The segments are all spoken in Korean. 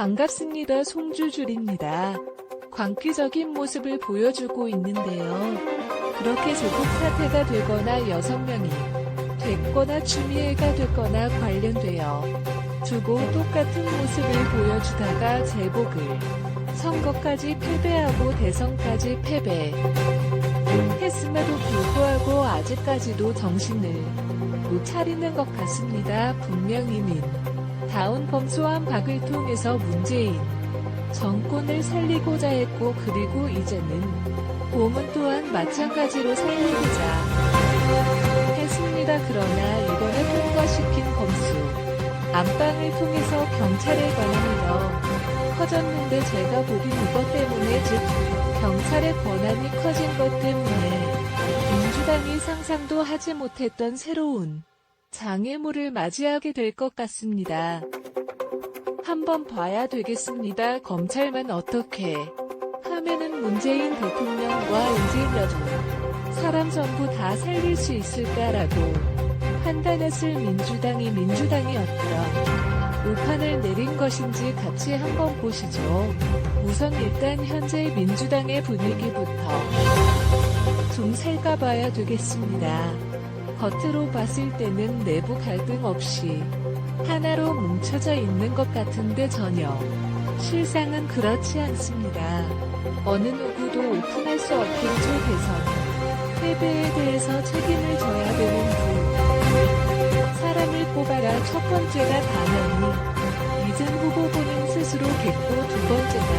반갑습니다. 송주줄입니다. 광기적인 모습을 보여주고 있는데요. 그렇게 조국 사태가 되거나 6명이 됐거나 추미애가 됐거나 관련되어 두고 똑같은 모습을 보여주다가 제복을 선거까지 패배하고 대선까지 패배했음에도 불구하고 아직까지도 정신을 못 차리는 것 같습니다. 분명히 다운 검소한 박을 통해서 문재인 정권을 살리고자 했고, 그리고 이제는 고문 또한 마찬가지로 살리고자 했습니다. 그러나 이번에 통과시킨 검수 안방을 통해서 경찰에 관한 커졌는데, 제가 보긴 이것 때문에, 즉 경찰의 권한이 커진 것 때문에 민주당이 상상도 하지 못했던 새로운 장애물을 맞이하게 될 것 같습니다. 한번 봐야 되겠습니다. 검찰만 어떻게 하면은 문재인 대통령과 이재명 사람 전부 다 살릴 수 있을까라고 판단했을 민주당이 어떤 오판을 내린 것인지 같이 한번 보시죠. 우선 일단 현재 민주당의 분위기부터 좀 살펴봐야 되겠습니다. 겉으로 봤을 때는 내부 갈등 없이 하나로 뭉쳐져 있는 것 같은데 전혀 실상은 그렇지 않습니다. 어느 누구도 오픈할 수 없겠죠. 대선 패배에 대해서 책임을 져야 되는 사람을 뽑아라. 첫 번째가 당연히 이전 후보 본인 스스로겠고, 두 번째가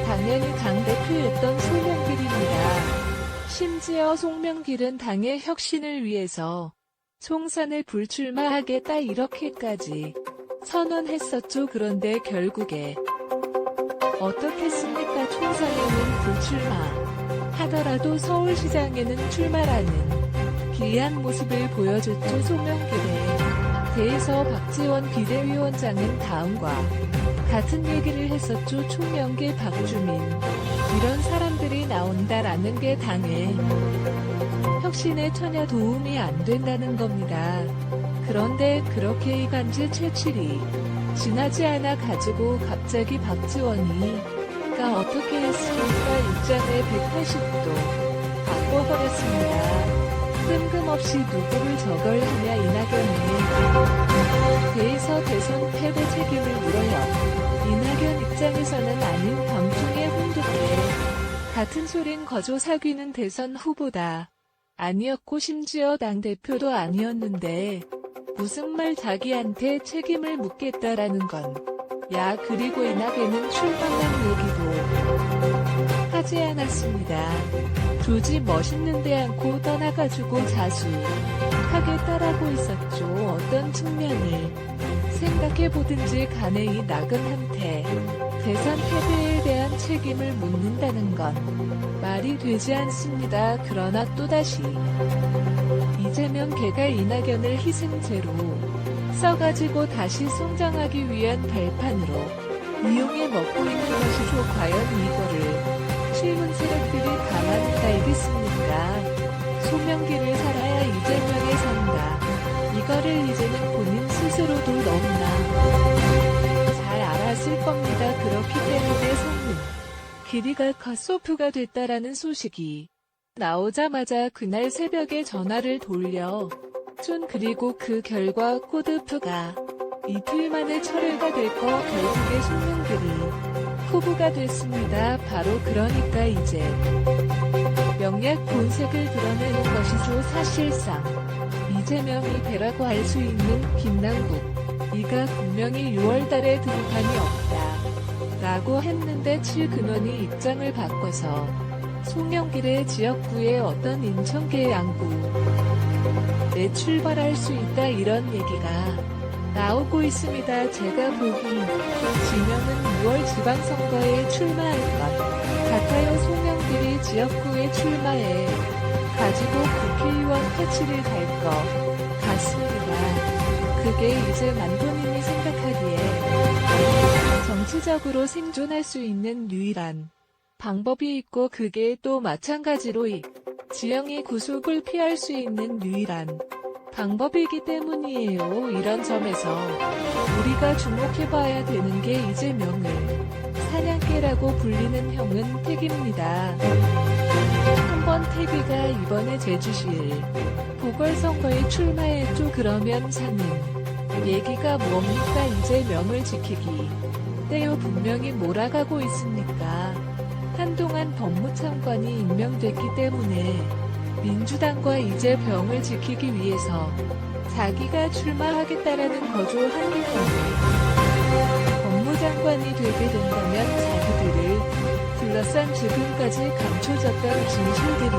당연히 당대표였던 송영길입니다. 심지어 송명길은 당의 혁신을 위해서 총선에 불출마하겠다 이렇게까지 선언했었죠. 그런데 결국에 어떻겠습니까? 총선에는 불출마 하더라도 서울시장에는 출마라는 기이한 모습을 보여줬죠. 송명길에 대해서 박지원 비대위원장은 다음과 같은 얘기를 했었죠. 총명길, 박주민 이런 사람들이 나온다라는 게 당의 혁신에 전혀 도움이 안 된다는 겁니다. 그런데 그렇게 이간질 채취이 지나지 않아 가지고 갑자기 박지원이가 어떻게 했습니까? 입장을 180도 바꿔버렸습니다. 뜬금없이 누구를 저걸 하냐. 이낙연에 대해서 대선 패배 책임을 물어요. 이낙연 입장에서는 아닌 방통의 홍두깨 같은 소린 거저 사귀는 대선 후보다 아니었고, 심지어 당대표도 아니었는데 무슨 말 자기한테 책임을 묻겠다라는 건. 야, 그리고 이낙연은 출마한 얘기도 하지 않았습니다. 굳이 멋있는데 않고 떠나가지고 자수하겠다라고 있었죠. 어떤 측면을 생각해보든지 간에 이 나근한테 대선 패배에 대한 책임을 묻는다는 건 말이 되지 않습니다. 그러나 또다시 이재명 걔가 이낙연을 희생제로 써가지고 다시 성장하기 위한 발판으로 이용해 먹고 있는 것이죠. 과연 이거를 실문 세력들이 가만히 알겠습니까? 소명길을 살아야 이재명이 산다. 이거를 이제는 본인 스스로도 너무나 잘 알았을 겁니다. 그렇기 때문에 성능 길이가 컷오프가 됐다라는 소식이 나오자마자 그날 새벽에 전화를 돌려 준. 그리고 그 결과 코드프가 이틀 만에 철회가 됐고 결국에 송영길이 후보가 됐습니다. 바로 그러니까 이제 명약 본색을 드러내는 것이죠. 사실상 이재명이 배라고 할 수 있는 김남국 이가 분명히 6월달에 등판이 없다 라고 했는데, 칠근원이 입장을 바꿔서 송영길의 지역구의 어떤 인천계 양구에 출발할 수 있다 이런 얘기가 나오고 있습니다. 제가 보기 지명은 6월 지방선거에 출마할 것 같아요. 송영길이 지역구에 출마해 가지고 국회의원 패치를 달 것 같습니다. 그게 이제 만본인이 생각하기에 정치적으로 생존할 수 있는 유일한 방법이 있고, 그게 또 마찬가지로 이 지영이 구속을 피할 수 있는 유일한 방법이기 때문이에요. 이런 점에서 우리가 주목해봐야 되는 게 이재명을 사냥개라고 불리는 형은 택입니다. 한번 택이가 이번에 제주시를 보궐선거에 출마했죠. 그러면 사는 얘기가 뭡니까? 이재명을 지키기 떼요. 분명히 몰아가고 있으니까. 한동안 법무장관이 임명됐기 때문에 민주당과 이재명을 지키기 위해서 자기가 출마하겠다라는 거죠. 한국형이 법무장관이 되게 된다면 자기들을 둘러싼 지금까지 감춰졌던 진실들이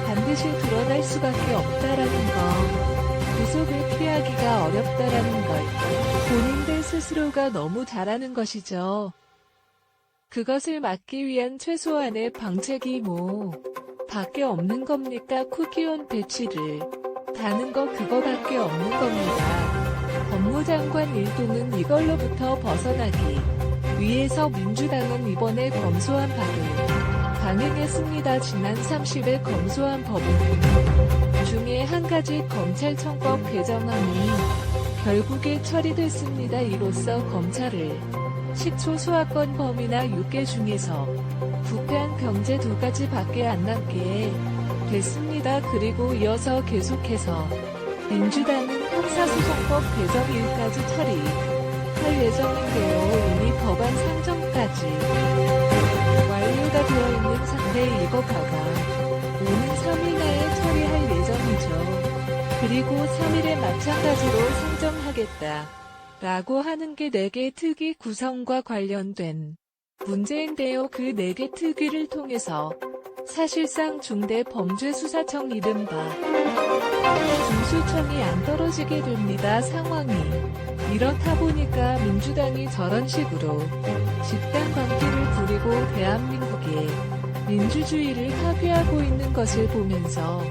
반드시 드러날 수밖에 없다라는 것. 구속을 피하기가 어렵다라는 것. 본인들 스스로가 너무 잘하는 것이죠. 그것을 막기 위한 최소한의 방책이 밖에 없는 겁니까? 쿠키온 배치를 다는 거 그거밖에 없는 겁니다. 법무장관 일동은 이걸로부터 벗어나기 위해서 민주당은 이번에 검소한 법을 강행했습니다. 지난 30일 검소한 법은 중에 한 가지 검찰청법 개정안이 결국에 처리됐습니다. 이로써 검찰을 식초 수하권 범위나 유괴 중에서 부패한 경제 2가지밖에 안 남게 됐습니다. 그리고 이어서 계속해서 민주당은 형사소송법 개정 1까지 처리할 예정인데요. 이미 법안 상정까지 완료가 되어 있는 상태에 이거가가 오는 3일 내에 처리할 예정이죠. 그리고 3일에 마찬가지로 상정하겠다 라고 하는 게 4개 특위 구성과 관련된 문제인데요. 그 4개 특위를 통해서 사실상 중대범죄수사청 이른바 중수청이 안 떨어지게 됩니다. 상황이 이렇다 보니까 민주당이 저런 식으로 집단 광기를 부리고 대한민국의 민주주의를 파괴하고 있는 것을 보면서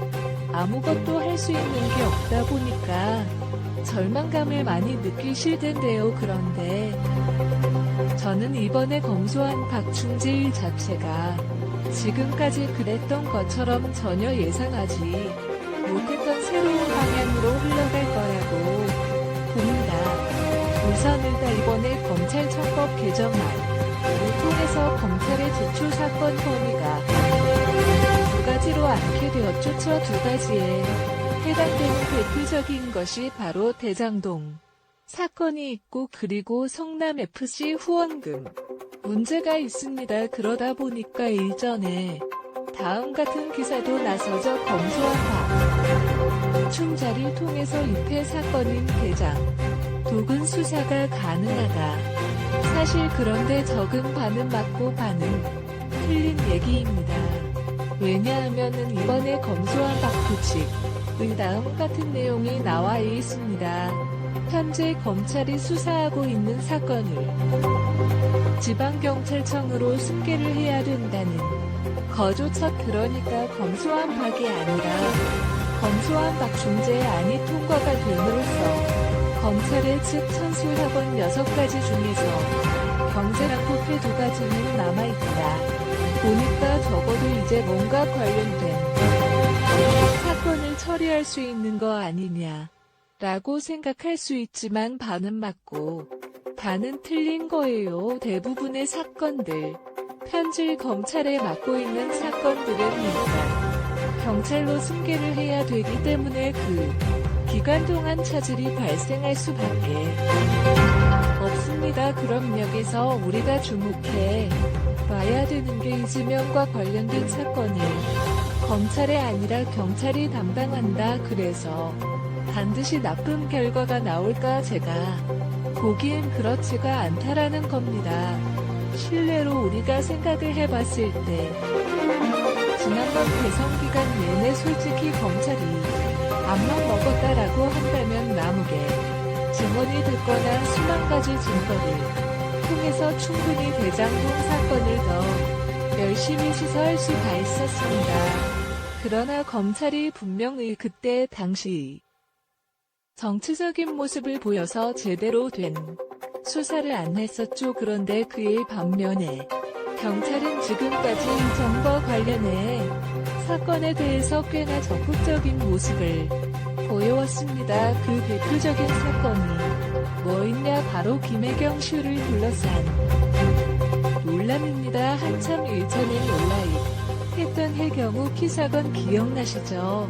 아무것도 할 수 있는 게 없다 보니까 절망감을 많이 느끼실 텐데요. 그런데 저는 이번에 검소한 박충재 자체가 지금까지 그랬던 것처럼 전혀 예상하지 못했던 새로운 방향으로 흘러갈 거라고 봅니다. 우선 일단 이번에 검찰청법 개정안을 통해서 검찰의 제출사건 범위가 2가지로 않게 되었죠. 저 2가지에 해당되는 대표적인 것이 바로 대장동 사건이 있고 그리고 성남FC 후원금 문제가 있습니다. 그러다 보니까 일전에 다음 같은 기사도 나서죠. 검소한 박충자를 통해서 입회 사건인 대장동은 수사가 가능하다. 사실 그런데 적은 반은 맞고 반은 틀린 얘기입니다. 왜냐하면은 이번에 검소한 박부칙의 다음 같은 내용이 나와 있습니다. 현재 검찰이 수사하고 있는 사건을 지방경찰청으로 승계를 해야 된다는 거조차. 그러니까 검소한 박이 아니라 검소한 박충재안이 통과가 됨으로써 검찰의 측 천수학원 6가지 중에서 경제랑 부패 2가지는 남아있다 보니까 적어도 이제 뭔가 관련된 사건을 처리할 수 있는 거 아니냐 라고 생각할 수 있지만 반은 맞고 반은 틀린 거예요. 대부분의 사건들, 현재 검찰에 맡고 있는 사건들은 일단 경찰로 승계를 해야 되기 때문에 그 기간 동안 차질이 발생할 수밖에 없습니다. 그럼 여기서 우리가 주목해 봐야 되는 게 이재명과 관련된 사건을 검찰이 아니라 경찰이 담당한다. 그래서 반드시 나쁜 결과가 나올까? 제가 보기엔 그렇지가 않다라는 겁니다. 실례로 우리가 생각을 해봤을 때 지난번 대선 기간 내내 솔직히 검찰이 맘만 먹었다라고 한다면 남욱의 증언이 듣거나 수만 가지 증거를 통해서 충분히 대장동 사건을 더 열심히 수사할 수가 있었습니다. 그러나 검찰이 분명히 그때 당시 정치적인 모습을 보여서 제대로 된 수사를 안 했었죠. 그런데 그의 반면에 경찰은 지금까지 이 정부와 관련해 사건에 대해서 꽤나 적극적인 모습을 보여왔습니다. 그 대표적인 사건이 뭐있냐, 바로 김혜경 슈를 둘러싼 논란입니다. 한참 일전엔 온라인 했던 해경우 키 사건 기억나시죠?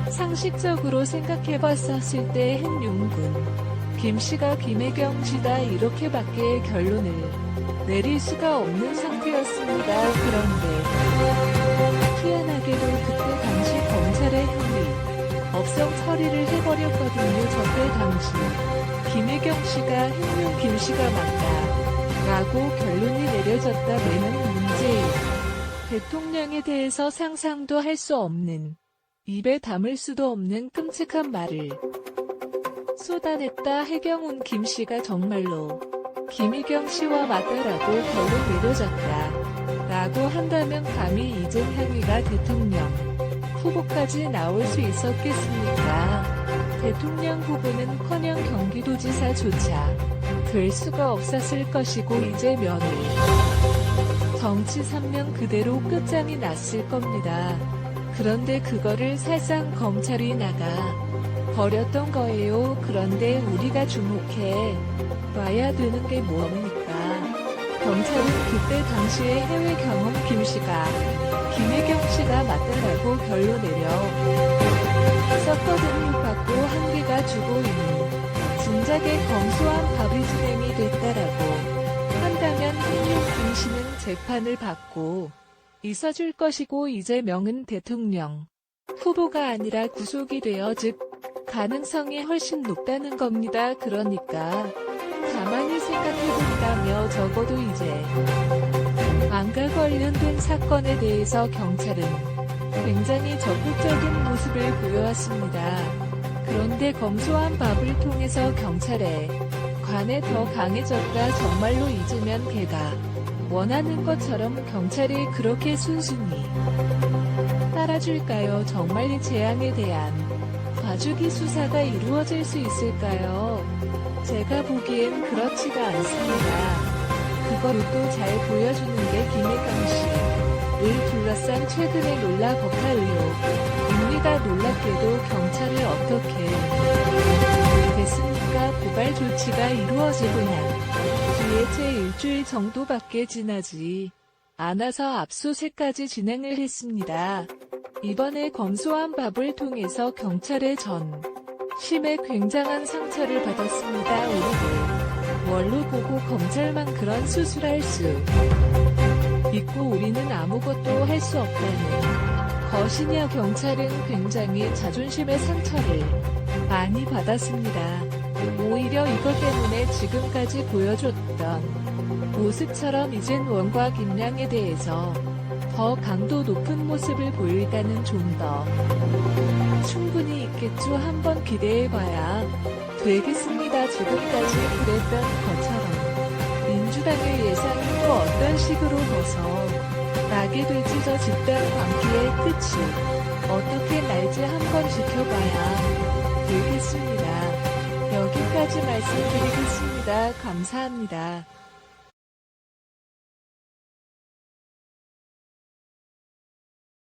상식적으로 생각해봤었을 때 hen용군 김씨가 김혜경 씨다 이렇게밖에 결론을 내릴 수가 없는 상태였습니다. 그런데 희한하게도 그때 당시 검찰의 혐의 없성 처리를 해버렸거든요. 저때 당시 김혜경 씨가 hen용 김씨가 맞다 라고 결론이 내려졌다면은 문재인 대통령에 대해서 상상도 할 수 없는, 입에 담을 수도 없는 끔찍한 말을 쏟아냈다. 해경운 김씨가 정말로 김혜경 씨와 맞다라고 결론 내려졌다 라고 한다면 감히 이재명이가 대통령 후보까지 나올 수 있었겠습니까? 대통령 후보는커녕 경기도지사조차 될 수가 없었을 것이고 이재명을 정치 3년 그대로 끝장이 났을 겁니다. 그런데 그거를 살상 검찰이 나가 버렸던 거예요. 그런데 우리가 주목해 봐야 되는 게 뭡니까? 경찰은 그때 당시의 해외 경험 김씨가 김혜경 씨가 맞다라고 결론 내려 썼거든요. 받고 한계가 주고 있는 진작에 검소한 법이 진행이 됐다라고 한다면 hen용 김씨는 재판을 받고 있어줄 것이고 이재명은 대통령 후보가 아니라 구속이 되어 즉 가능성이 훨씬 높다는 겁니다. 그러니까 가만히 생각해본다며 적어도 이제 안과 관련된 사건에 대해서 경찰은 굉장히 적극적인 모습을 보여왔습니다. 그런데 검소한 법을 통해서 경찰에 관에 더 강해졌다. 정말로 이재명 걔가 원하는 것처럼 경찰이 그렇게 순순히 따라줄까요? 정말 이 재앙에 대한 봐주기 수사가 이루어질 수 있을까요? 제가 보기엔 그렇지가 않습니다. 그거를 또 잘 보여주는 게 김혜경 씨를 둘러싼 최근의 놀라버카 의혹입니다. 놀랍게도 경찰을 어떻게 됐습니까? 고발 조치가 이루어지고 난 뒤에 채 일주일 정도밖에 지나지 않아서 압수수색까지 진행을 했습니다. 이번에 검소한 법을 통해서 경찰의 심에 굉장한 상처를 받았습니다. 우리도 뭘로 보고 검찰만 그런 수술할 수 있고 우리는 아무것도 할 수 없다는 것이냐. 경찰은 굉장히 자존심의 상처를 많이 받았습니다. 오히려 이것 때문에 지금까지 보여줬던 모습처럼 이젠 원과 김양에 대해서 더 강도 높은 모습을 보일까는 좀 더 충분히 있겠죠. 한번 기대해봐야 되겠습니다. 지금까지 그랬던 것처럼 민주당의 예상은 또 어떤 식으로 벗어나게 될지 저 집단 광기의 끝이 어떻게 날지 한번 지켜봐야 되겠습니다. 여기까지 말씀드리겠습니다. 감사합니다.